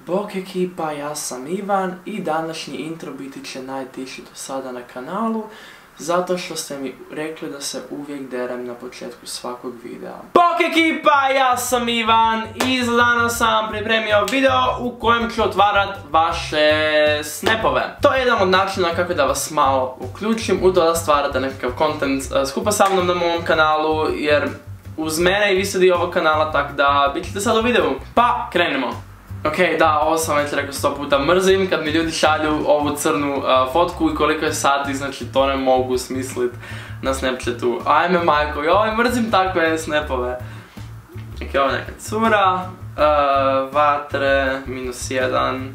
Bok ekipa, ja sam Ivan i današnji intro biti će najtiši do sada na kanalu, zato što ste mi rekli da se uvijek derem na početku svakog videa. Bok ekipa, ja sam Ivan i za danas sam pripremio video u kojem ću otvarat vaše snapove. To je jedan od načina kako da vas malo uključim u to da stvarate nekakav content skupa sa mnom na mom kanalu, jer uz mene i vi ste dio ovog kanala, tako da bit ćete sad u videu. Pa, krenemo. Ok, da, ovo sam već rekao 100 puta, mrzim kad mi ljudi šalju ovu crnu fotku i koliko je sati, znači to ne mogu smislit na Snapchatu. Ajme majko, joj, mrzim takve snapove. Ok, ovo je neka cura, vatre, -1,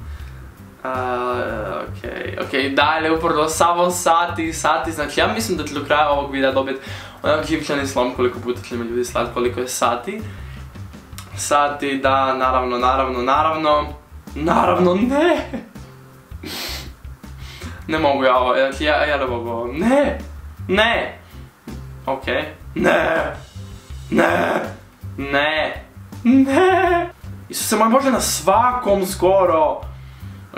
ok, dalje, uporno samo sati, znači ja mislim da ću do kraja ovog videa dobiti onak živčani slom koliko puta će mi ljudi slati koliko je sati. Sati, da, naravno, ne! Ne mogu ja ovo, ja ne mogu ovo, ne! Ok, ne! Isuse moj Bože, na svakom skoro!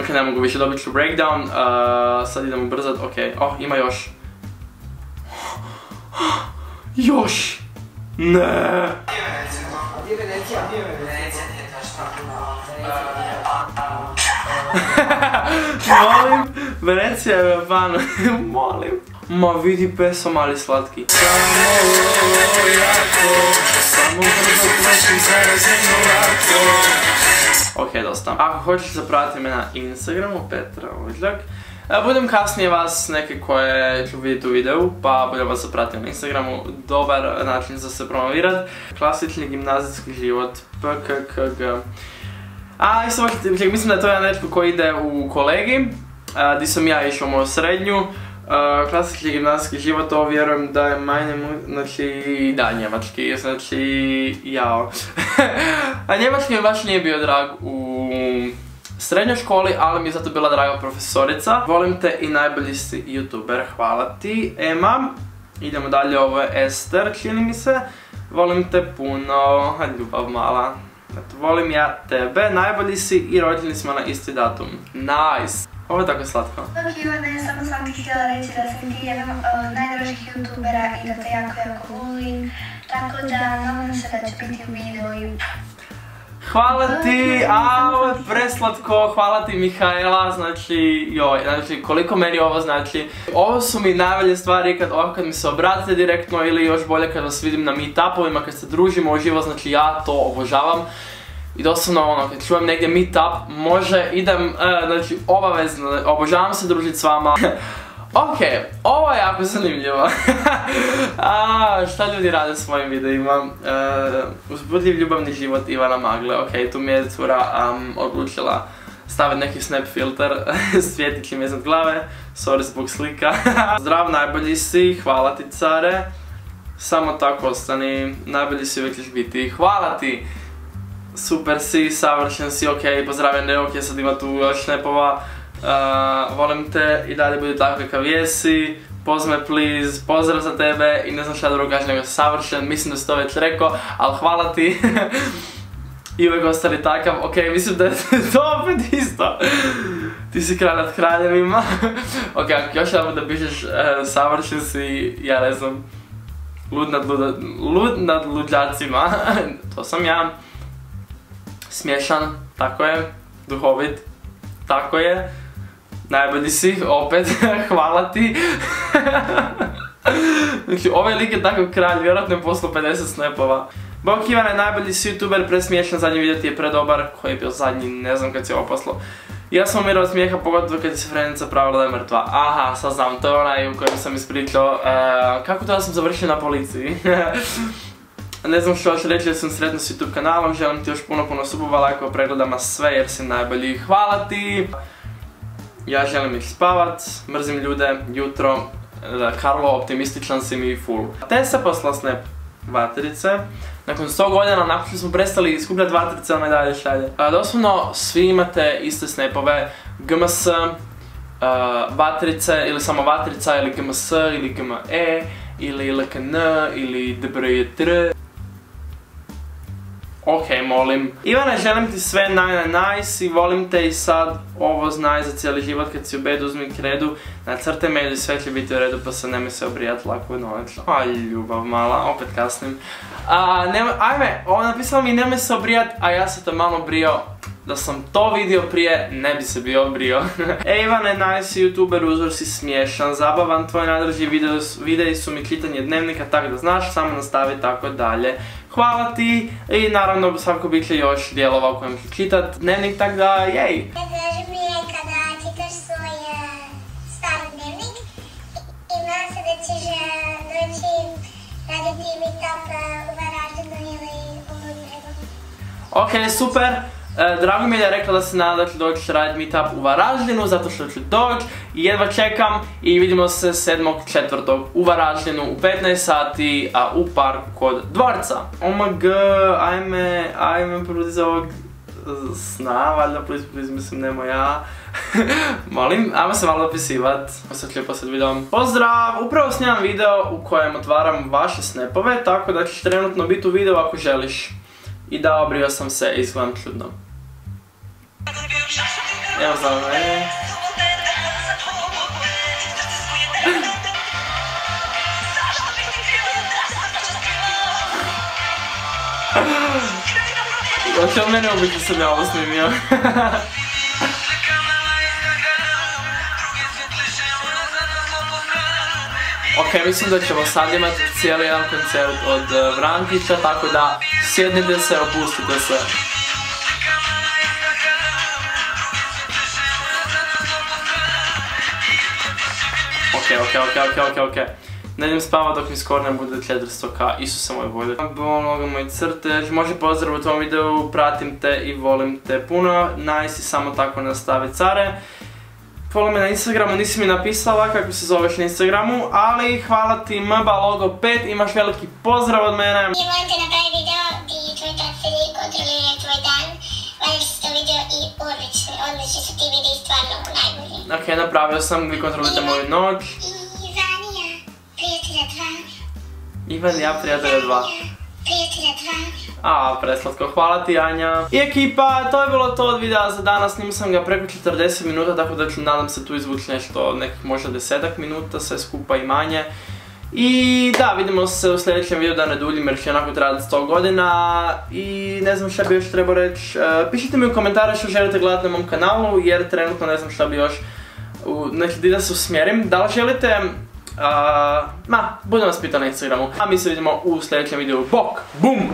Ok, ne mogu više, dobit ću breakdown, sad idemo brzat, ok, ima još. Još! Ne! Molim, Venecija je u Japanu, molim. Ma vidi peso mali slatki. Ok, dosta. Ako hoćeš zapratiti me na Instagramu, Petra Ođljak. Budem kasnije vas neke koje ću vidjeti u videu, pa budem vas zapratiti na Instagramu. Dobar način za se promovirat. Klasični gimnazijski život, PKKG. Mislim da je to jedan dečko koji ide u kolegi, gdje sam ja išao u moju srednju. Klasični gimnazijski život, ovo vjerujem da je manje, znači, da, njemački, znači, jao. A njemački mi baš nije bio drag u srednjoj školi, ali mi je zato bila draga profesorica. Volim te i najbolji si youtuber, hvala ti. Ema, idemo dalje, ovo je Ester, čini mi se. Volim te puno, ljubav mala. Volim ja tebe, najbolji si i rođeni smo na isti datum. Nice! Ovo je tako slatko. Ivane, samo sam ti htjela reći da sam ti jedan od najdražih youtubera i da te jako volim. Tako da nadam se da će biti u videu i... Hvala ti, ovo je preslatko, hvala ti Mihaela, znači, joj, znači koliko meni ovo znači. Ovo su mi najbolje stvari kad mi se obratite direktno ili još bolje kad vas vidim na meetupovima, kad se družimo uživo, znači ja to obožavam. I doslovno ono, kad čujem negdje meetup, može, idem, znači obavezno, obožavam se družiti s vama. Ok, ovo je jako zanimljivo. Šta ljudi rade s mojim videima? Uzbudljiv ljubavni život Ivana Magle. Ok, tu mi je cura odlučila staviti neki snap filter, svjetići mi iznad glave. Sorry zbog slika. Zdrav, najbolji si, hvala ti care. Samo tako ostani, najbolji si uvijek ćeš biti. Hvala ti! Super si, savršen si, ok, pozdravljam Neok, sad ima tu još snapova. Volim te i dalje budi tako kakav jesi. Pozme please, pozdrav za tebe i ne znam šta drugo kažem nego savršen, mislim da si to već rekao, ali hvala ti. I uvijek ostali takav, ok, mislim da je to opet isto. Ti si kralj nad kraljevima. Ok, ako još jedan da pišeš savršen si, ja ne znam, lud nad luđacima, to sam ja. Smiješan, tako je, duhovit, tako je. Najbolji si, opet, hvala ti. Znači, ovaj lik je takav kralj, vjerojatno je poslao 50 snapova. Bok Ivane, najbolji si youtuber, presmiješan, zadnji video ti je predobar. Koji je bio zadnji, ne znam kad si ovo poslao. Ja sam umirao od smijeha, pogotovo kad se frenica pravila da je mrtva. Aha, sad znam, to je onaj u kojem sam ispričao. Kako to da sam završio na policiji? Ne znam što još reći, da sam sretno s YouTube kanalom, želim ti još puno subova, lajkova, pregledama, sve jer si najbolji. Hvala ti! Ja želim ih spavat, mrzim ljude, jutro, Karlo, optimističan si mi full. Te se poslala snap vatrice, nakon 100 godina, nakon što smo prestali skupljati vatrice, ona i dalje šalje. Doslovno, svi imate iste snapove, GMS, vatrice, ili samo vatrica, ili GMS, ili GME, ili LKN, ili DBRJTR. Ok, molim. Ivane, želim ti sve nice i volim te i sad ovo znaj za cijeli život. Kad si u bedu, uzmi kredu, nacrtaj medu i sve će biti u redu, pa se nemoj se obrijat lako noć. Aj, ljubav mala, opet kasnim. Ajme, ovo napisala mi nemoj se obrijat, a ja sam to malo brio. Da sam to vidio prije, ne bi se bio obrio. Ivane, nice youtuber, uzor si smiješan, zabavan, tvoji najdrži videi su mi čitanje dnevnika, tako da znaš, samo nastavi tako dalje. Hvala ti i naravno svako bit će još dijelova u kojem ću čitat dnevnik, tako da jej! Draži mi je kada čitaš svoj stari dnevnik i nadam se da ćeš doći raditi meetup u Varaždinu ili u Ludbregu. Ok, super! Drago mi je da je rekla da se nada da ću doći raditi meetup u Varaždinu, zato što ću doći i jedva čekam i vidimo se 7.4. u Varaždinu u 15 sati, a u parku kod dvorca. OMG, ajme prudi ovog sna, valjda please, mislim nemo ja. Molim, ajmo se malo opisivat, osjetljivo posled videom. Pozdrav, upravo snimam video u kojem otvaram vaše snapove, tako da ćeš trenutno biti u videu ako želiš. I da, obrio sam se i izgledam čudno. Evo za mene. Hoće od mene ubiti sam ja ovo snimio. Ok, mislim da ćemo sad imati cijeli jedan koncert od Vrankića, tako da sjednite se, opustite se. Ok. Ne idem spavat dok mi skoro ne bude 400k, Isuse moj bolje. Bologa moj crtež, može pozdrav u tom videu, pratim te i volim te puno, nice i samo tako nastavi care. Follow me na Instagramu, nisi mi napisala kako se zoveš na Instagramu, ali hvala ti mbalogo5, imaš veliki pozdrav od mene. I molim te napravi video gdje tvoj tatferi kontroliraju tvoj dan, valjda si to video i odlični su ti videi stvarno najbolji. Ok, napravio sam, vi kontrolite moju noć. Ivan i ja, prijatelja 2. Prijatelja 2. A, preslatko, hvala ti Anja. I ekipa, to je bilo to od videa za danas, snimao sam ga preko 40 minuta, tako da ću nadam se tu izvući nešto, nekih možda 10 minuta, sve skupa i manje. I da, vidimo se u sljedećem videu da ne duljim jer će onako trajati 100 godina. I ne znam šta bi još trebao reći, pišite mi u komentare što želite gledati na mom kanalu jer trenutno ne znam šta bi još, neki da se usmjerim. Da li želite, budem vas pitao na Instagramu. A mi se vidimo u sljedećem videu, bok, bum!